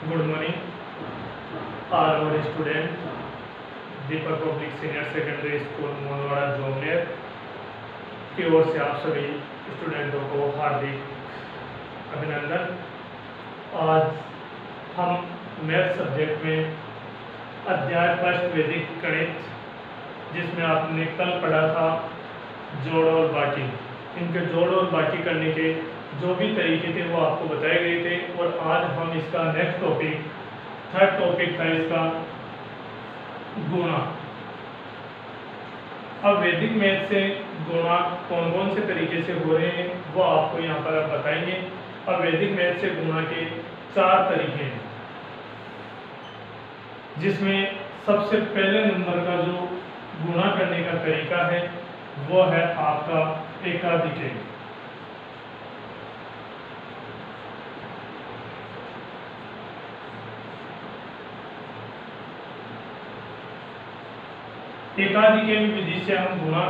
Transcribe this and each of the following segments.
Good morning all our student. Deepak public senior secondary school Monwada Jomner की ओर से आप सभी स्टूडेंटों को हार्दिक अभिनंदन। आज हम मैथ सब्जेक्ट में अध्याय फर्स्ट वैदिक गणित, जिसमें आपने कल पढ़ा था जोड़ और बाकी, इनके जोड़ और बाकी करने के जो भी तरीके थे वो आपको बताए गए थे। और आज हम इसका नेक्स्ट टॉपिक, थर्ड टॉपिक था इसका गुणा। अब वैदिक मैथ से गुणा कौन कौन से तरीके से हो रहे हैं वो आपको यहाँ पर आप बताएंगे। अब वैदिक मैथ से गुणा के 4 तरीके हैं, जिसमें सबसे पहले नंबर का जो गुणा करने का तरीका है वो है आपका एकाधिक। एकाधिक विधि से हम गुणा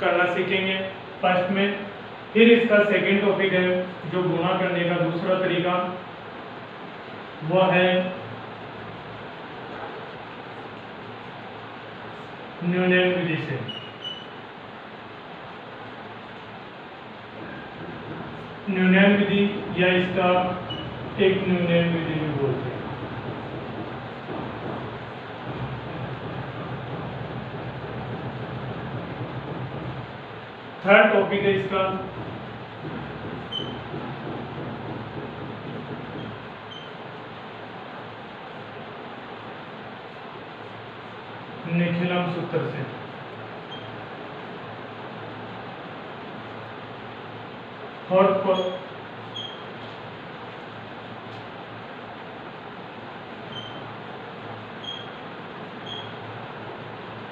करना सीखेंगे फर्स्ट में। फिर इसका सेकंड टॉपिक है जो गुणा करने का दूसरा तरीका, वो है न्यूनयन विधि से। न्यूनयन विधि या इसका एक न्यूनयन विधि भी बोलते हैं। थर्ड टॉपिक है इसका निखिलम सूत्र से। फोर्थ को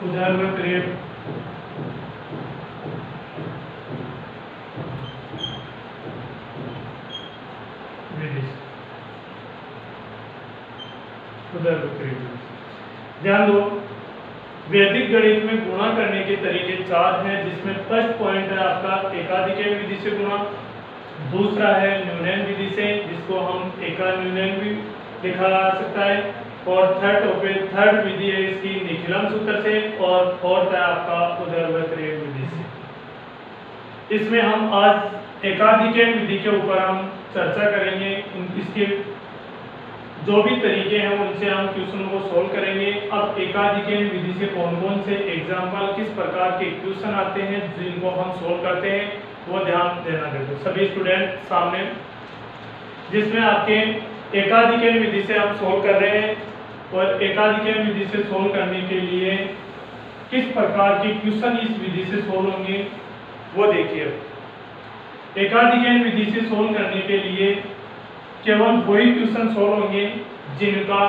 उदाहरण रेट ध्यान दो, वैदिक गणित में गुणा करने के तरीके 4 हैं, जिसमें फर्स्ट पॉइंट है आपका एकाधिक विधि से गुणा, दूसरा है न्यूनयन विधि से, जिसको हम एका न्यूनयन भी लिखा जा सकता है, और थर्ड विधि है इसकी निखिलम सूत्र से, और फोर्थ है आपका उदरवत विधि से। इसमें हम आज एकाधिक विधि के ऊपर हम चर्चा करेंगे। इसके जो भी तरीके हैं उनसे हम क्वेश्चन को सोल्व करेंगे। अब एकाधिक विधि से कौन कौन से एग्जाम्पल, किस प्रकार के क्वेश्चन आते हैं जिनको हम सोल्व करते हैं, वो ध्यान देना देखो सभी स्टूडेंट सामने। जिसमें आपके एकाधिक विधि से आप सोल्व कर रहे हैं, और एकाधिक विधि से सोल्व करने के लिए किस प्रकार के क्वेश्चन इस विधि से सोल्व होंगे वो देखिए। एकाधिक विधि से सोल्व करने के लिए केवल वही क्वेश्चन सोल्व होंगे जिनका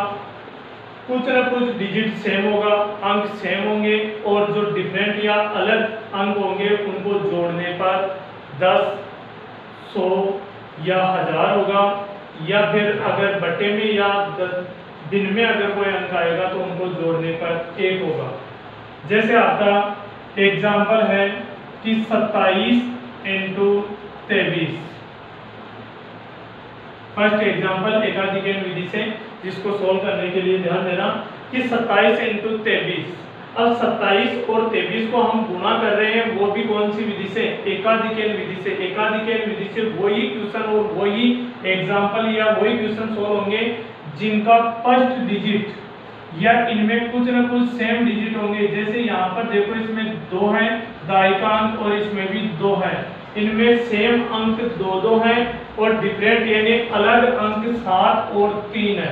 कुछ न कुछ डिजिट सेम होगा, अंक सेम होंगे, और जो डिफरेंट या अलग अंक होंगे उनको जोड़ने पर 10, 100 या 1000 होगा, या फिर अगर बटे में या दिन में अगर कोई अंक आएगा तो उनको जोड़ने पर 1 होगा। जैसे आपका एग्जाम्पल है कि 27 × 23। फर्स्ट एग्जांपल एकाधिक विधि से, जिसको सोल्व करने के लिए ध्यान देना कि 27 × 23। अब 27 और 23 को हम गुणा कर रहे हैं, वो भी कौन सी विधि से? एकाधिक विधि से। एकाधिक विधि से वही क्वेश्चन और वही एग्जांपल या वही क्वेश्चन सोल्व होंगे जिनका फर्स्ट डिजिट या इनमें कुछ न कुछ सेम डिजिट होंगे। जैसे यहाँ पर देखो, इसमें 2 है दायिका अंक, और इसमें भी 2 है। इनमें सेम अंक 2 हैं, और डिफरेंट यानी अलग अंक 7 और 3 है।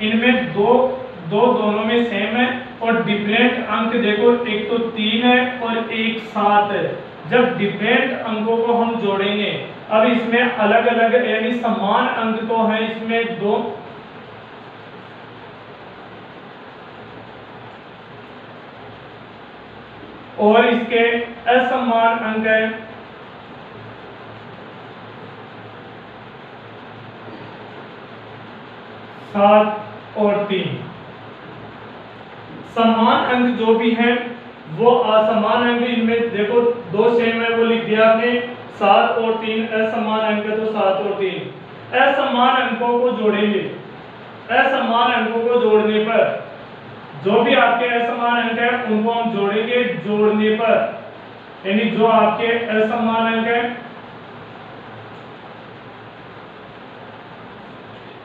इनमें दोनों में सेम है, और डिफरेंट अंक देखो, एक तो 3 है और एक 7 है। जब डिफरेंट अंकों को हम जोड़ेंगे, अब इसमें अलग अलग यानी समान अंक तो है इसमें 2, और इसके असमान अंक है 7 और 3। समान अंक जो भी हैं वो असमान अंक, इनमें देखो 2 सेम है वो लिख दिया आपने, 7 और 3 असमान अंक है तो 7 और 3। असमान अंकों को जोड़ेंगे असमान अंकों को जोड़ने पर, जो भी आपके असमान अंक है उनको हम जोड़ेंगे जोड़ने पर, यानी जो आपके असमान अंक है,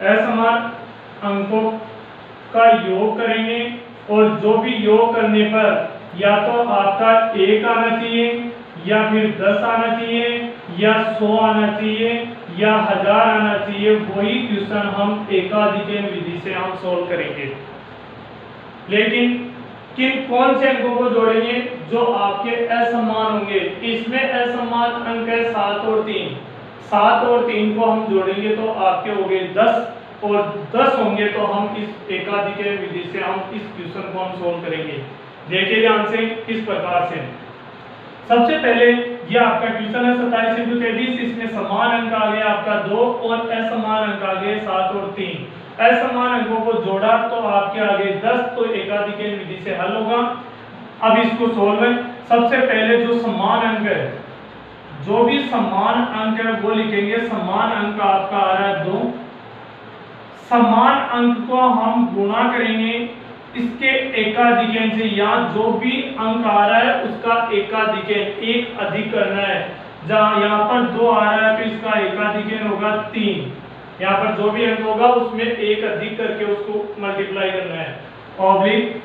असमान अंकों का योग करेंगे और जो भी योग करने पर या तो आपका 1 आना चाहिए या फिर 10 आना चाहिए या 100 आना चाहिए या 1000 आना चाहिए, वही क्वेश्चन हम एकाधिकन विधि से हम सॉल्व करेंगे। लेकिन कौन से अंकों को जोड़ेंगे? जो आपके असमान होंगे। इसमें असमान अंक है 7 और 3, 7 और 3 को हम जोड़ेंगे तो आपके हो गए 10 और 10 होंगे तो हम इस एकाधिकन विधि से हम इस क्वेश्चन को हम सोल्व करेंगे। देखिए ध्यान से किस प्रकार से। सबसे पहले ये आपका क्वेश्चन है 27 × 23, इसमें समान अंक आ गया आपका 2 और असमान अंक आ गए 7 और 3। असमान अंकों को जोड़ा तो आपके आ गए 10, तो एकाधिकन विधि से हल होगा। अब इसको सोल्व है। सबसे पहले जो समान अंक है, जो भी समान अंक है वो लिखेंगे। समान अंक आपका आ रहा है 2, समान अंक को हम गुणा करेंगे इसके एकाधिकन से, या जो भी अंक आ रहा है उसका एकाधिकन एक अधिक करना है। जहां यहाँ पर 2 आ रहा है तो इसका एकाधिकन होगा 3, यहाँ पर जो भी अंक होगा उसमें एक अधिक करके उसको मल्टीप्लाई करना है। ऑब्लिक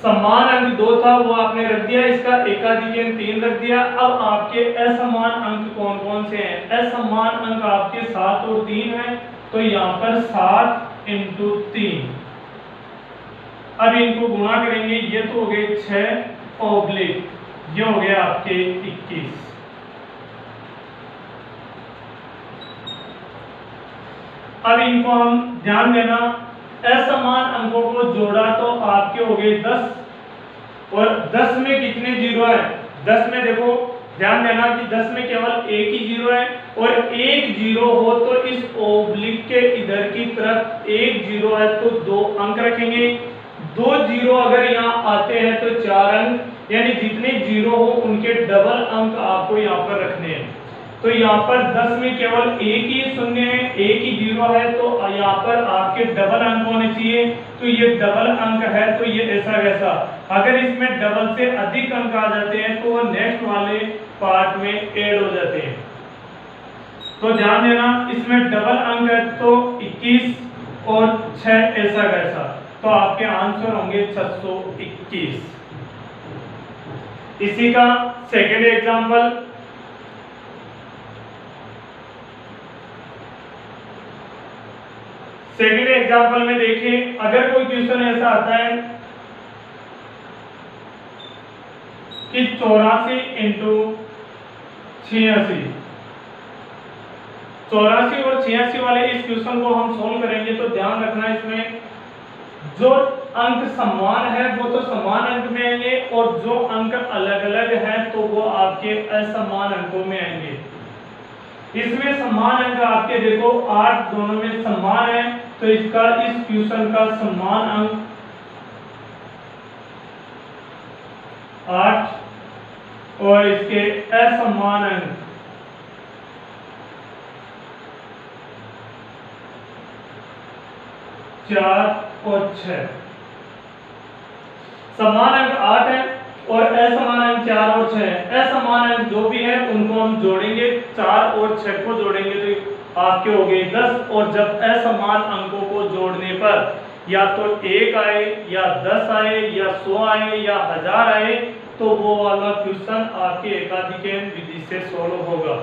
समान अंक 2 था वो आपने रख दिया, इसका एकाधिकन 3 रख दिया। अब आपके असमान अंक कौन कौन से हैं? असमान अंक आपके 7 और 3 हैं, तो यहाँ पर 7 × 3। अब इनको गुणा करेंगे, ये तो हो गए 6 ऑब्लिक ये हो गया आपके 21। अब इनको हम ध्यान देना, असमान अंकों को जोड़ा तो आपके हो गए 10 और 10 में कितने जीरो है? 10 में देखो ध्यान देना कि 10 में केवल एक ही जीरो है और एक जीरो हो तो इस ओब्लिक के इधर की तरफ एक जीरो है तो 2 अंक रखेंगे। 2 जीरो अगर यहाँ आते हैं तो 4 अंक, यानी जितने जीरो हो उनके डबल अंक आपको यहाँ पर रखने हैं। तो यहाँ पर 10 में केवल एक ही शून्य है, एक ही जीरो है, तो यहाँ पर आपके डबल अंक होने चाहिए। तो ये डबल अंक है तो ये ऐसा कैसा, अगर इसमें डबल से अधिक अंक आ जाते हैं तो वो नेक्स्ट वाले पार्ट में ऐड हो जाते हैं। तो ध्यान देना, इसमें डबल अंक है तो 21 और 6 ऐसा कैसा, तो आपके आंसर होंगे 621। इसी का सेकेंड एग्जांपल, सेकेंड एग्जांपल में देखिए, अगर कोई क्वेश्चन ऐसा आता है कि 84 × 86, 84 और 86 वाले इस क्वेश्चन को हम सोल्व करेंगे तो ध्यान रखना इसमें जो अंक समान है वो तो समान अंक में आएंगे और जो अंक अलग अलग हैं तो वो आपके असमान अंकों में आएंगे। इसमें समान अंक आपके देखो 8 दोनों में समान है, तो इसका इस क्वेश्चन का समान अंक 8 और इसके असमान अंक 4 और 6। समान अंक 8 है और असमान अंक 4 और 6 है। असमान अंक जो भी है उनको हम जोड़ेंगे, 4 और 6 को जोड़ेंगे तो आपके हो गए 10। और जब असमान अंकों को जोड़ने पर या तो 1 आए या 10 आए या 100 आए या 1000 आए तो वो वाला क्वेश्चन आपके एकाधिकन विधि से सोल्व होगा।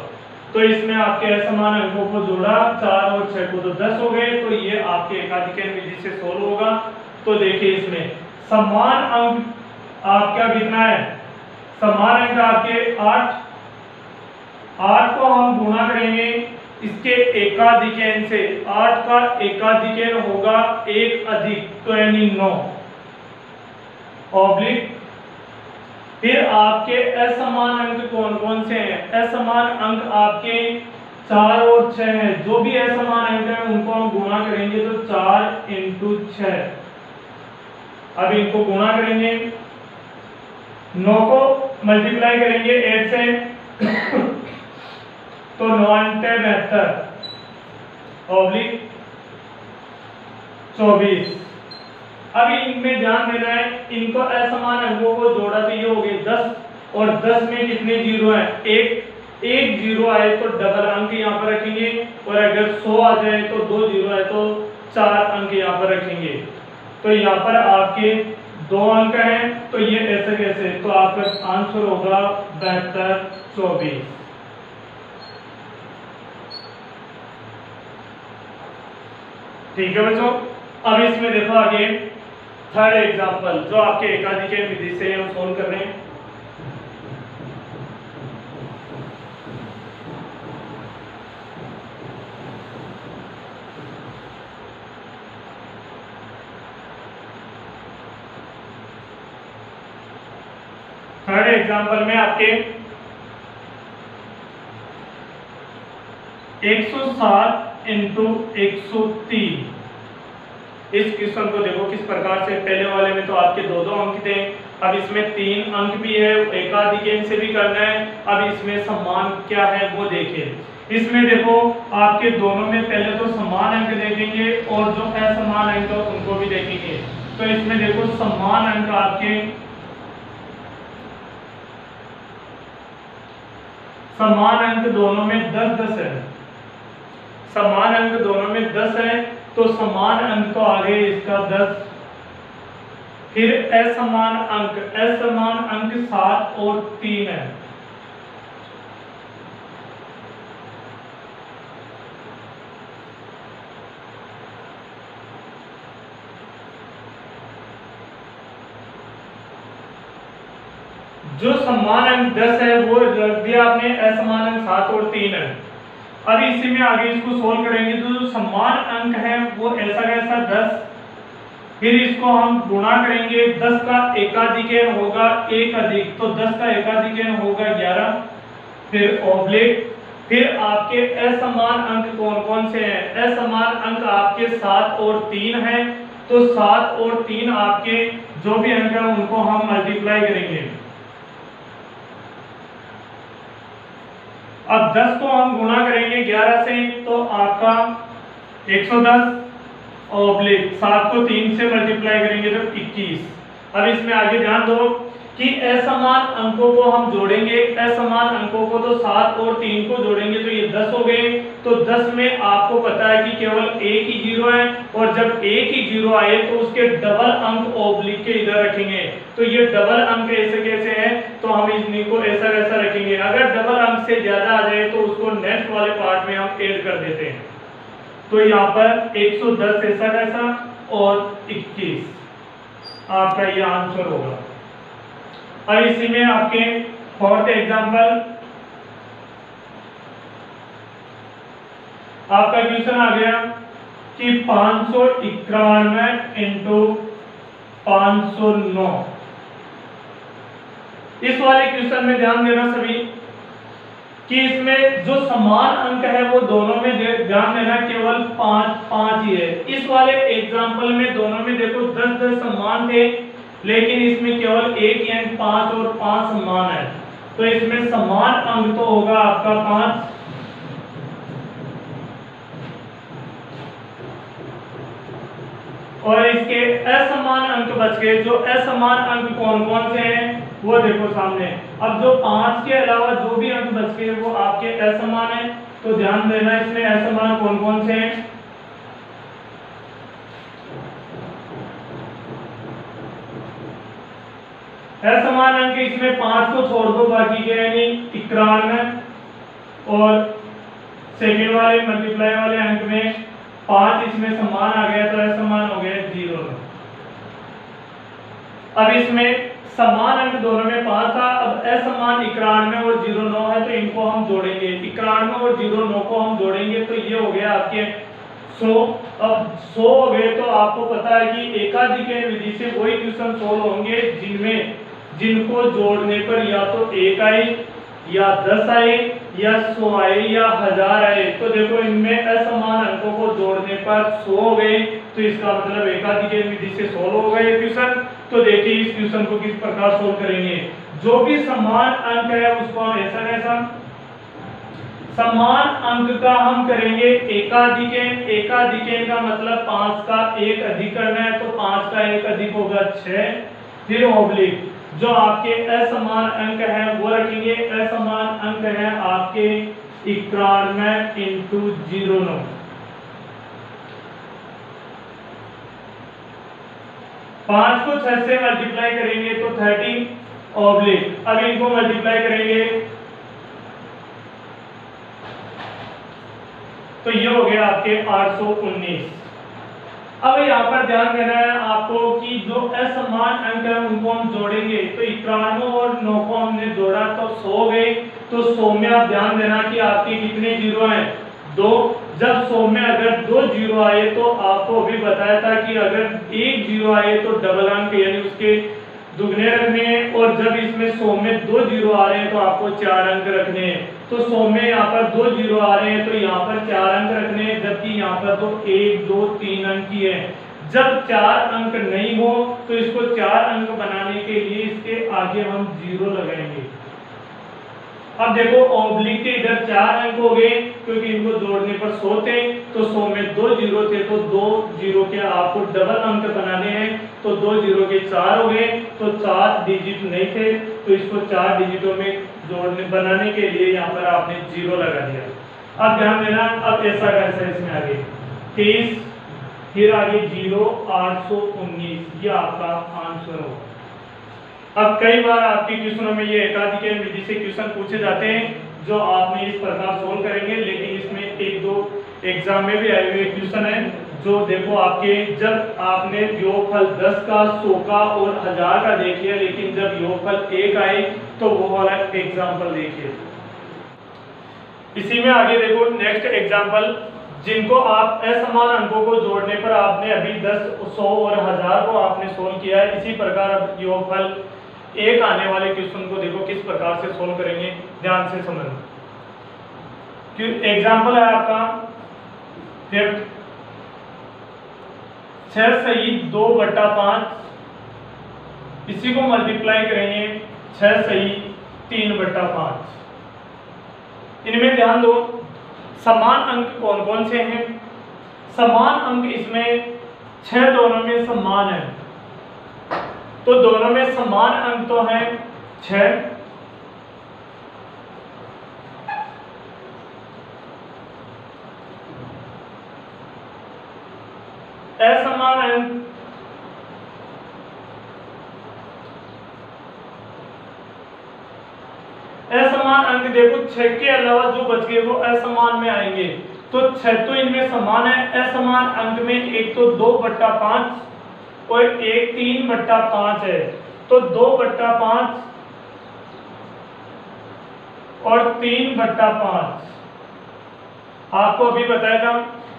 तो इसमें आपके असमान अंकों को जोड़ा, 4 और 6 को तो 10 हो गए, तो ये आपके एकाधिकन विधि से सोल्व होगा। तो देखिए इसमें समान अंक आपका कितना है? समान अंक आपके 8 को हम गुणा करेंगे इसके एकाधिकन से, 8 का एकाधिकन होगा 1 अधिक, तो यानी 9 ऑब्लिक। फिर आपके असमान अंक कौन कौन से हैं? असमान अंक आपके 4 और 6 हैं। जो भी असमान अंक हैं उनको हम गुणा करेंगे तो 4 × 6। अब इनको गुणा करेंगे, 9 को मल्टीप्लाई करेंगे 8 से तो 9 × 72 ऑब्लिक 24। अब इनमें ध्यान देना है, इनको असमान अंकों को जोड़ा तो ये हो गए 10 और 10 में कितने जीरो हैं, एक जीरो आए तो डबल अंक यहाँ पर रखेंगे और अगर 100 आ जाए तो 2 जीरो आए तो 4 अंक यहाँ पर रखेंगे। तो यहाँ पर आपके 2 अंक हैं, तो ये ऐसे कैसे, तो आपका आंसर होगा 7224। ठीक है बच्चों। अब इसमें देखो आगे थर्ड एग्जांपल जो आपके एकाधिक विधि से हम सोल्व कर रहे हैं। थर्ड एग्जांपल में आपके 107 इंटू 103, इस क्वेश्चन को देखो किस प्रकार से, पहले वाले में तो आपके 2-2 अंक थे, अब इसमें 3 अंक भी है, एकाधिक से भी करना है। अब इसमें समान क्या है वो देखिए। इसमें देखो आपके दोनों में पहले तो समान अंक देखेंगे और जो असमान अंक है उनको भी देखेंगे। तो इसमें देखो समान अंक आपके, समान अंक दोनों में 10-10 है, समान अंक दोनों में 10 है, तो समान अंक तो आ गए इसका 10। फिर असमान अंक 7 और 3 है। जो समान अंक 10 है वो रख दिया आपने, असमान अंक 7 और 3 है। अब इसी में आगे इसको सोल्व करेंगे तो जो समान अंक है वो ऐसा कैसा 10, फिर इसको हम गुणा करेंगे, 10 का एकाधिक होगा 1 अधिक, तो 10 का एकाधिक होगा 11, फिर ऑब्लिक, फिर आपके असमान अंक कौन कौन से हैं, असमान अंक आपके 7 और 3 हैं, तो 7 और 3 आपके जो भी अंक हैं उनको हम मल्टीप्लाई करेंगे। अब 10 को हम गुणा करेंगे 11 से, तो आपका 110 ऑब्लिक 7 को 3 से मल्टीप्लाई करेंगे तो 21। अब इसमें आगे ध्यान दो कि असमान अंकों को हम जोड़ेंगे, असमान अंकों को तो 7 और 3 को जोड़ेंगे तो ये 10 हो गए। तो 10 में आपको पता है कि केवल एक ही जीरो है, और जब एक ही जीरो आए तो उसके डबल अंक ऑब्लिक के इधर रखेंगे। तो ये डबल अंक ऐसे कैसे हैं, तो हम इनको ऐसा कैसा रखेंगे, अगर डबल अंक से ज्यादा आ जाए तो उसको नेक्स्ट वाले पार्ट में हम ऐड कर देते हैं। तो यहाँ पर 110 ऐसा कैसा और 21 आपका ये आंसर होगा। और इसी में आपके फोर्थ एग्जांपल आपका क्वेश्चन आ गया कि 591 इंटू 509। इस वाले क्वेश्चन में ध्यान देना सभी कि इसमें जो समान अंक है वो दोनों में ध्यान देना केवल 5-5 ही है। इस वाले एग्जांपल में दोनों में देखो 10-10 समान थे, लेकिन इसमें केवल एक ही अंक 5 और 5 समान है, तो इसमें समान अंक तो होगा आपका 5, और इसके असमान अंक बच गए। जो असमान अंक कौन कौन से हैं वो देखो सामने। अब जो 5 के अलावा जो भी अंक बच गए वो आपके असमान हैं, तो ध्यान देना इसमें असमान कौन कौन से हैं। असमान अंक इसमें 5 को छोड़ दो, बाकी के यानी 91, और सेकेंड वाले मल्टीप्लाई वाले अंक में 5 इसमें समान आ गया तो असमान हो गया 0। अब इसमें समान अंक दोनों में 5 था, अब असमान 91 और 09 है, तो इनको हम जोड़ेंगे, 91 और 09 को हम जोड़ेंगे तो ये हो गया आपके 100। अब 100 हो गए तो आपको पता है कि एकाधिक विधि से वही क्वेश्चन सोल्व होंगे जिनको जोड़ने पर या तो 1 आए या 10 आए या 100 आए या 1000 आए। तो देखो इनमें असमान अंकों को जोड़ने पर 100 हो गए, तो इसका मतलब एकाधिक विधि से सोल्व हो गए क्वेश्चन। तो देखिए इस क्वेश्चन को किस प्रकार सोल्व करेंगे। जो भी समान अंक है उसको हम ऐसा कैसा समान अंक का हम करेंगे एकाधिकेन। एकाधिकेन का मतलब 5 का 1 अधिक करना है, तो 5 का 1 अधिक होगा 6। फिर ऑब्लिक जो आपके असमान अंक हैं वो रखेंगे। असमान अंक हैं आपके 91 इंटू 09। पांच को 6 से मल्टीप्लाई करेंगे तो 13 ऑब्लिक। अब इनको मल्टीप्लाई करेंगे तो ये हो गया आपके 819। अब यहाँ पर ध्यान देना है आपको कि जो असमान अंक है उनको हम जोड़ेंगे, तो 91 और 9 को हमने जोड़ा तो 100 गए। तो 100 में आप ध्यान देना कि आपके कितने जीरो हैं, 2। जब 100 में अगर 2 जीरो आए तो आपको अभी बताया था कि अगर 1 जीरो आए तो डबल अंक यानी उसके दुगने रखने हैं, और जब इसमें 100 में 2 जीरो आ रहे हैं तो आपको 4 अंक रखने हैं। तो 100 में यहाँ पर 2 जीरो आ रहे हैं तो यहाँ पर 4 अंक रखने हैं, जबकि यहाँ पर तो 1 2 3 अंक ही है। जब 4 अंक नहीं हो तो इसको 4 अंक बनाने के लिए इसके आगे हम 0 लगाएंगे। अब देखो ऑब्लिक के इधर 4 अंक हो गए क्योंकि इनको जोड़ने पर 100 थे, तो 100 में 2 जीरो थे तो 2 जीरो के आपको डबल अंक बनाने हैं, तो 2 जीरो के 4 हो गए। तो 4 डिजिट नहीं थे तो इसको 4 डिजिटों में जोड़ने बनाने के लिए यहाँ पर आपने 0 लगा दिया। अब ध्यान देना, अब ऐसा कैसा इसमें आगे 23 फिर आगे 0 819 ये आपका आंसर होगा। अब कई बार आपके क्वेश्चनों में ये एकाधिकेन विधि से क्वेश्चन पूछे जाते हैं जो आपने इस प्रकार सोल्व करेंगे, लेकिन इसमें 1-2 एग्जाम में भी आए हुए क्वेश्चन है जो देखो आपके जब आपने योगफल 10 का 100 का और 1000 का देख लिया, लेकिन जब योगफल 1 आए तो वो वाला एग्जाम्पल देखिए। इसी में आगे देखो नेक्स्ट एग्जाम्पल जिनको आप असमान अंकों को जोड़ने पर आपने अभी 10 100 और 1000 को आपने सोल्व किया है। इसी प्रकार अब योगफल 1 आने वाले क्वेश्चन को देखो किस प्रकार से सोल्व करेंगे, ध्यान से समझना। एग्जाम्पल है आपका 6 सही 2/5, इसी को मल्टीप्लाई करेंगे 6 सही 3/5। इनमें ध्यान दो समान अंक कौन कौन से हैं। समान अंक इसमें 6 दोनों में समान है, तो दोनों में समान अंक तो है 6। असमान अंक असमान अंक देखो 6 के अलावा जो बच गए वो असमान में आएंगे, तो 6 तो इनमें समान है। असमान अंक में एक तो 2/5 और एक 3/5 है, तो 2/5 और 3/5 आपको अभी बताया था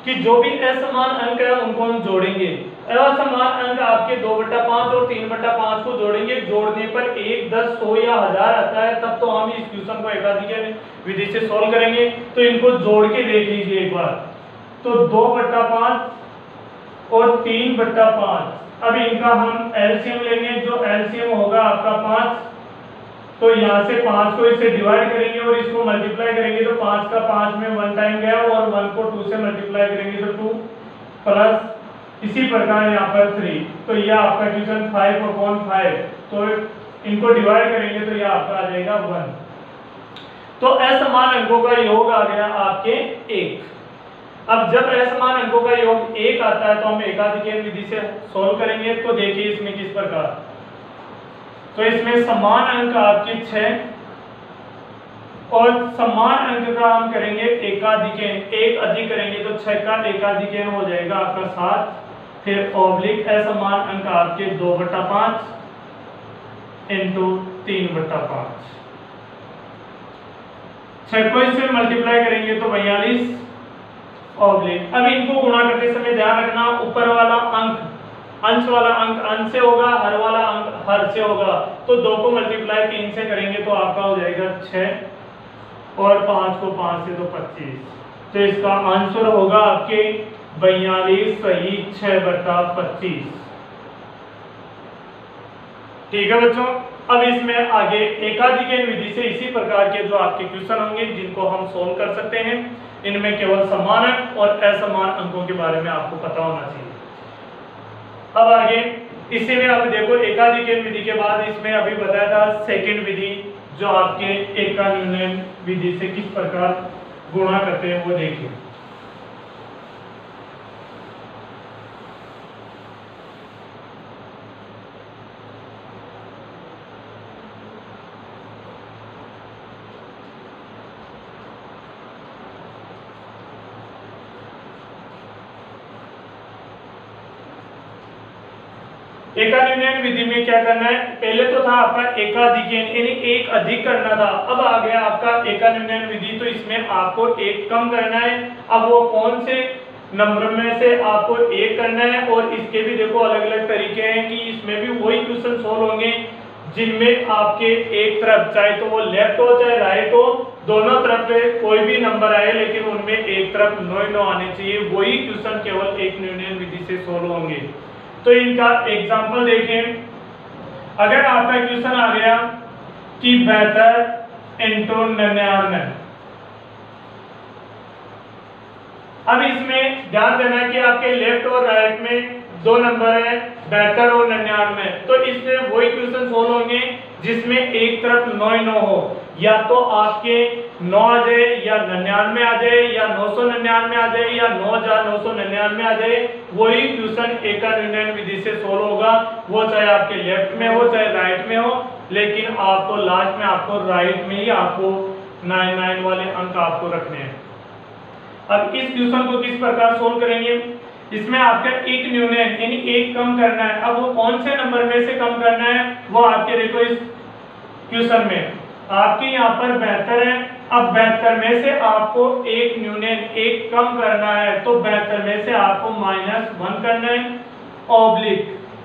कि जो भी असमान अंक है उनको हम जोड़ेंगे। असमान अंक आपके 2/5 और 3/5 को जोड़ेंगे, जोड़ने पर 1 10 100 या 1000 आता है, तब तो हम इस क्वेश्चन को एकाधिकेन विधि से सोल्व करेंगे। तो इनको जोड़ के देख लीजिए एक बार, तो 2/5 और 3/5। अब इनका हम एलसीएम लेंगे, जो एलसीएम होगा आपका 5, तो यहाँ से 5 को इससे डिवाइड करेंगे और इसको मल्टीप्लाई करेंगे, तो 5 का 5 में 1 टाइम गया और 1 को 2 से मल्टीप्लाई करेंगे तो 2 प्लस इसी प्रकार यहाँ पर 3, तो यह आपका क्वेश्चन 5/5, तो इनको डिवाइड करेंगे तो यह आपका आ जाएगा 1। तो असमान अंकों का योग आ गया आपके 1। अब जब असमान अंकों का योग 1 आता है तो हम एकाधिकेन विधि से सोल्व करेंगे। तो देखिए इसमें किस प्रकार, तो इसमें समान अंक आपके 6 और समान अंक का हम करेंगे एकाधिकेन, 1 अधिक करेंगे तो 6 का एकाधिकेन हो जाएगा आपका 7। फिर ऑब्लिक असमान अंक आपके 2/5 इंटू 3/5। 6 को इससे मल्टीप्लाई करेंगे तो 42 ऑब्लिक। अब इनको गुणा करते समय ध्यान रखना ऊपर वाला अंक अंश वाला अंक अंश से होगा, हर वाला अंक हर से होगा, तो 2 को मल्टीप्लाई 3 से करेंगे तो आपका हो जाएगा 6 और 5 को 5 से तो 25। तो इसका आंसर होगा आपके 42 सही 6/25। ठीक है बच्चों, अब इसमें आगे एकाधिकरण विधि से इसी प्रकार के जो आपके क्वेश्चन होंगे जिनको हम सोल्व कर सकते हैं, इनमें केवल समान अंक और असमान अंकों के बारे में आपको पता होना चाहिए। अब आगे इसी में अब देखो एकाधिकरण विधि के बाद इसमें अभी बताया था सेकंड विधि जो आपके एकान्यून विधि से किस प्रकार गुणा करते हैं वो देखिए। एकान्यून विधि में क्या करना है, पहले तो था आपका एकाधिकरण यानी एक अधिक करना था, अब आ गया आपका एकान्यून विधि, तो इसमें आपको एक कम करना है। अब वो कौन से नंबर में से आपको एक करना है, और इसके भी देखो अलग अलग तरीके हैं कि इसमें भी वही क्वेश्चन सोल्व होंगे जिनमें आपके एक तरफ चाहे तो वो लेफ्ट हो चाहे राइट हो, दोनों तरफ पे कोई भी नंबर आए लेकिन उनमें एक तरफ 9 आने चाहिए, वही क्वेश्चन केवल एकान्यून विधि से सोल्व होंगे। तो इनका एग्जांपल देखें, अगर आपका क्वेश्चन आ गया कि 72 × 99, अब इसमें ध्यान देना कि आपके लेफ्ट और राइट में दो नंबर है 72 और 99, तो इसमें वही क्वेश्चन सोल्व होंगे जिसमें एक तरफ 9 हो, या तो आपके 9 आ जाए या 99 आ जाए या 999 आ जाए या 9,999 आ जाए, वही क्वेश्चन एकान्यून विधि से सोल्व होगा, वो चाहे आपके लेफ्ट में हो चाहे राइट में हो, लेकिन आपको लास्ट में आपको राइट में ही आपको 99 वाले अंक आपको रखने हैं। अब इस क्वेश्चन को किस प्रकार सोल्व करेंगे, इसमें आपका एक न्यूनन यानी एक कम करना है। अब वो कौन से नंबर में से कम करना है, वो आपके देखो इस क्वेश्चन में आपके यहाँ पर 72 है, अब 72 में से आपको एक न्यूनन एक कम करना है, तो 72 में से आपको -1 करना है ऑब्लिक,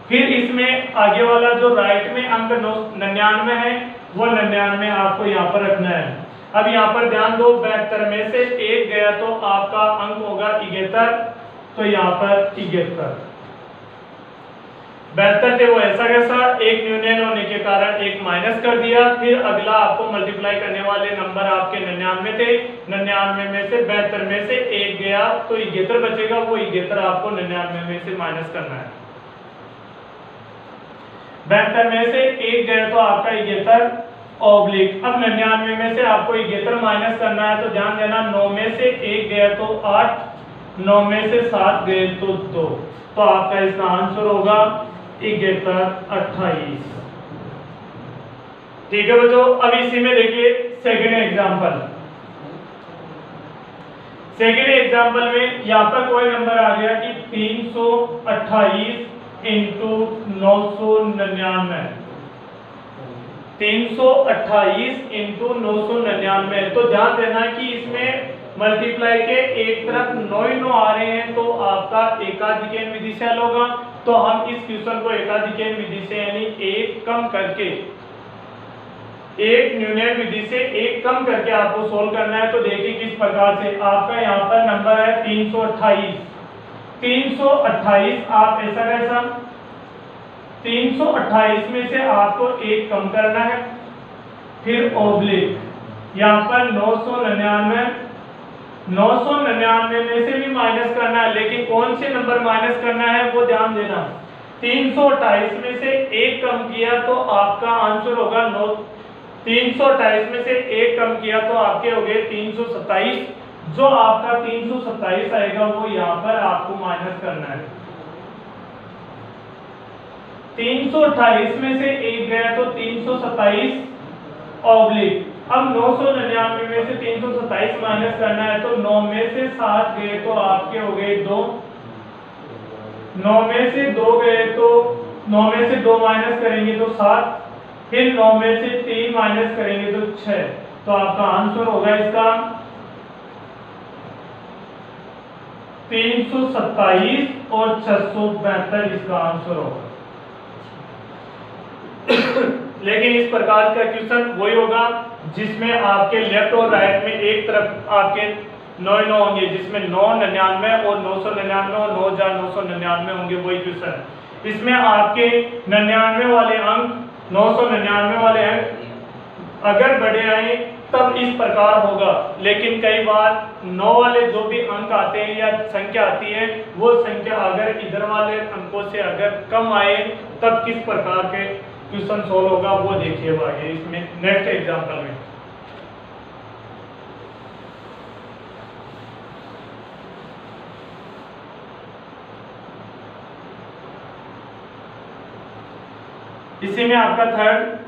फिर इसमें आगे वाला जो राइट में अंक 99 है वो 99 आपको यहाँ पर रखना है। अब यहाँ पर ध्यान दो, 72 में से एक गया तो आपका अंक होगा 71, तो यहाँ पर 71 72 थे वो ऐसा कैसा, एक न्यूनन होने के कारण एक माइनस कर दिया, फिर अगला आपको मल्टीप्लाई करने वाले नंबर आपके 99 थे, 99 में से 72 में से एक गया तो 71 बचेगा, वो 71 आपको 99 में से माइनस करना है। 72 में से एक गया तो आपका 71 ऑब्लिक, अब 99 में से आपको 71 माइनस करना है, तो ध्यान देना 9 में से एक गया तो 8, 9 में से 7 गए तो 2, तो आपका इसका आंसर होगा 7128। ठीक है बच्चों, अब इसी में देखिए सेकंड एग्जांपल। सेकंड एग्जांपल में यहाँ पर कोई नंबर आ गया कि 328 × 999, 328 × 999, तो ध्यान देना कि इसमें मल्टीप्लाई के एक तरफ 9 आ रहे हैं, तो आपका एकाधिकरण विधि से हल होगा। तो हम इस क्वेश्चन को एकाधिकरण विधि से यानी एक कम करके, एक न्यूनन विधि से एक कम करके आपको सोल्व करना है। तो देखिए किस प्रकार से, आपका यहाँ पर नंबर है 328, 328 आप ऐसा कैसा 328 में से आपको एक कम करना है, फिर ऑब्लिक, यहाँ पर 999 में से भी माइनस करना है, लेकिन कौन से नंबर माइनस करना है वो ध्यान देना। 328 में से एक कम किया तो आपका आंसर होगा 9, 328 में से एक कम किया तो आपके हो गए 327, जो आपका 327 आएगा वो यहाँ पर आपको माइनस करना है। 328 में से एक गया तो 327 ऑब्लिक, अब 999 में से 327 माइनस करना है, तो 9 में से 7 गए तो आपके हो गए 2, 9 में से 2 गए तो 9 में से 2 माइनस करेंगे तो 7, फिर 9 में से 3 माइनस करेंगे तो 6, तो आपका आंसर होगा इसका 327 और 672 इसका आंसर होगा। लेकिन इस प्रकार का क्वेश्चन वही होगा जिसमें आपके लेफ्ट और राइट में एक तरफ आपके 9 होंगे, जिसमें 999 और 999 और 9,999 होंगे, वही क्वेश्चन। इसमें आपके 99 वाले अंक 999 वाले अंक अगर बड़े आए तब इस प्रकार होगा, लेकिन कई बार 9 वाले जो भी अंक आते हैं या संख्या आती है वो संख्या अगर इधर वाले अंकों से अगर कम आए तब किस प्रकार के क्वेश्चन सोल्व होगा वो देखिए आगे इसमें नेक्स्ट एग्जांपल में। इसी में आपका थर्ड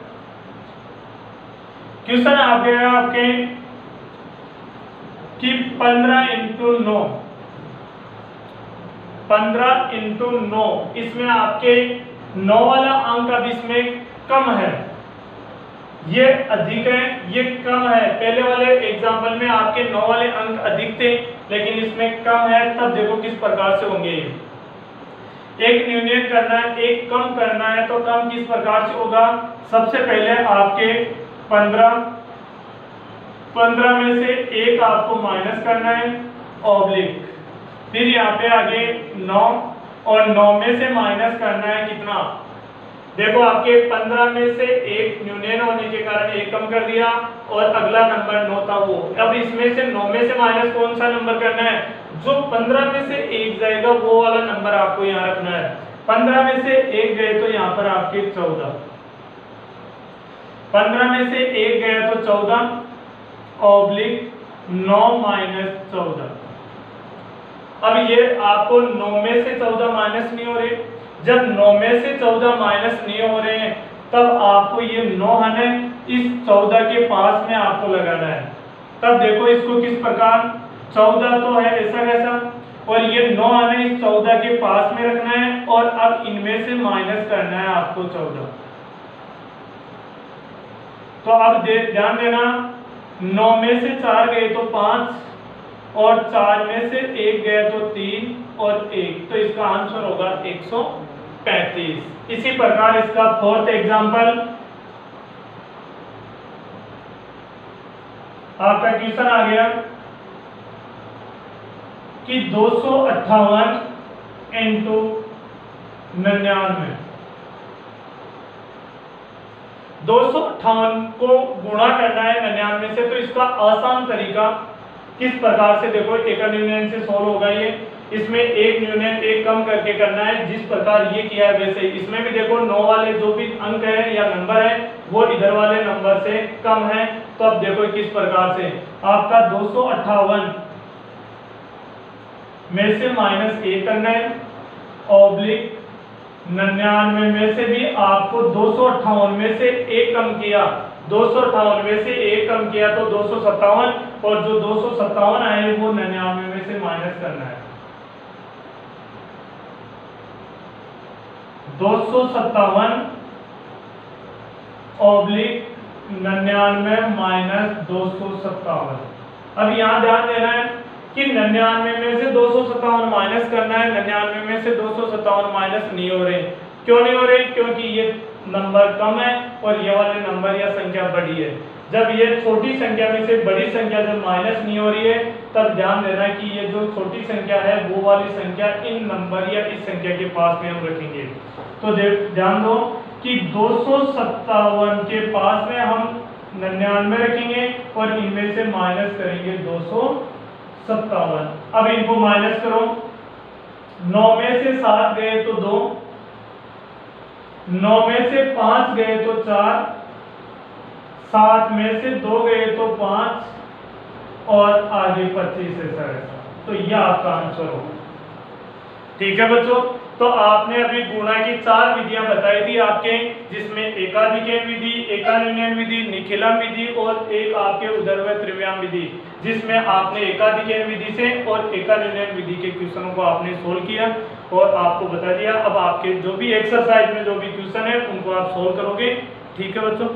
क्वेश्चन आपके कि 15 इंटू 9 इसमें आपके 9 वाला अंक अब इसमें कम है, ये अधिक है, ये कम है। पहले वाले एग्जांपल में आपके 9 वाले अंक अधिक थे लेकिन इसमें कम है, तब देखो किस प्रकार से होंगे। एक न्यूनतम करना है, एक कम करना है, तो कम किस प्रकार से होगा। सबसे पहले आपके 15 में से एक आपको माइनस करना है ऑब्लिक, फिर यहाँ पे आगे 9 और 9 में से माइनस करना है कितना। देखो आपके 15 में से एक न्यूनतम होने के कारण एक कम कर दिया और अगला नंबर 9 था वो। अब इसमें से 9 में से माइनस कौन सा नंबर करना है, जो 15 में से एक जाएगा वो वाला नंबर आपको यहाँ रखना है। 15 में से एक गए तो यहाँ पर आपके 14, 15 में से एक गया तो 14 ऑब्लिक 9 माइनस 14। अब ये आपको 9 में से 14 माइनस नहीं हो रहे, जब 9 में से 14 माइनस नहीं हो रहे हैं तब आपको ये 9 है इस 14 के पास में आपको लगाना है। तब देखो इसको किस प्रकार, 14 तो है ऐसा कैसा और ये 9 है इस 14 के पास में रखना है और अब इनमें से माइनस करना है आपको 14। तो अब ध्यान देना, 9 में से 4 गए तो 5 और 4 में से 1 गया तो 3 और 1, तो इसका आंसर होगा 135। इसी प्रकार इसका फोर्थ एग्जांपल आपका क्वेश्चन आ गया कि 258 इंटू 99, 258 को गुणा करना है 99 से। तो इसका आसान तरीका किस प्रकार से देखो एक न्यूनतम से सोल्व होगा ये। इसमें एक न्यूनतम एक कम करके करना है, जिस प्रकार ये किया है वैसे ही इसमें भी देखो 9 वाले जो भी अंक है या नंबर है वो इधर वाले नंबर से कम है। तो अब देखो किस प्रकार से आपका 258 में से माइनस 1 करना है ऑब्लिक 99 में से भी आपको 258 में से 1 कम किया, 258 में से 1 कम किया तो 257 और जो 257 आए वो 99 में से माइनस करना है। 257 ऑब्लिक 99 माइनस 257। अब यहाँ ध्यान देना है कि 99 में से 257 माइनस करना है, 99 में से 257 माइनस नहीं हो रहे। क्यों नहीं हो रहे, क्योंकि ये नंबर कम है और ये वाले नंबर या संख्या बड़ी है। जब ये छोटी संख्या में से बड़ी संख्या जब माइनस नहीं हो रही है तब ध्यान देना कि ये जो छोटी संख्या है वो वाली संख्या इन नंबर या इस संख्या के पास में हम रखेंगे। तो ध्यान दो कि 257 के पास में हम 99 रखेंगे और इनमें से माइनस करेंगे 257। अब इनको माइनस करो, 9 में से 7 गए तो 2, 9 में से 5 गए तो 4, 7 में से 2 गए तो 5 और आगे 25 ऐसा। तो यह आपका आंसर होगा। ठीक है बच्चों, तो आपने अभी गुणा की 4 विधियां बताई थी आपके, जिसमें एकाधिकरण विधि, एकान्यूनन विधि, निखिलम विधि और एक आपके उदरवय त्रिव्याम विधि, जिसमें आपने एकाधिकरण विधि से और एकान्यूनन विधि के क्वेश्चनों को आपने सोल्व किया और आपको बता दिया। अब आपके जो भी एक्सरसाइज में जो भी क्वेश्चन है उनको आप सोल्व करोगे। ठीक है बच्चों।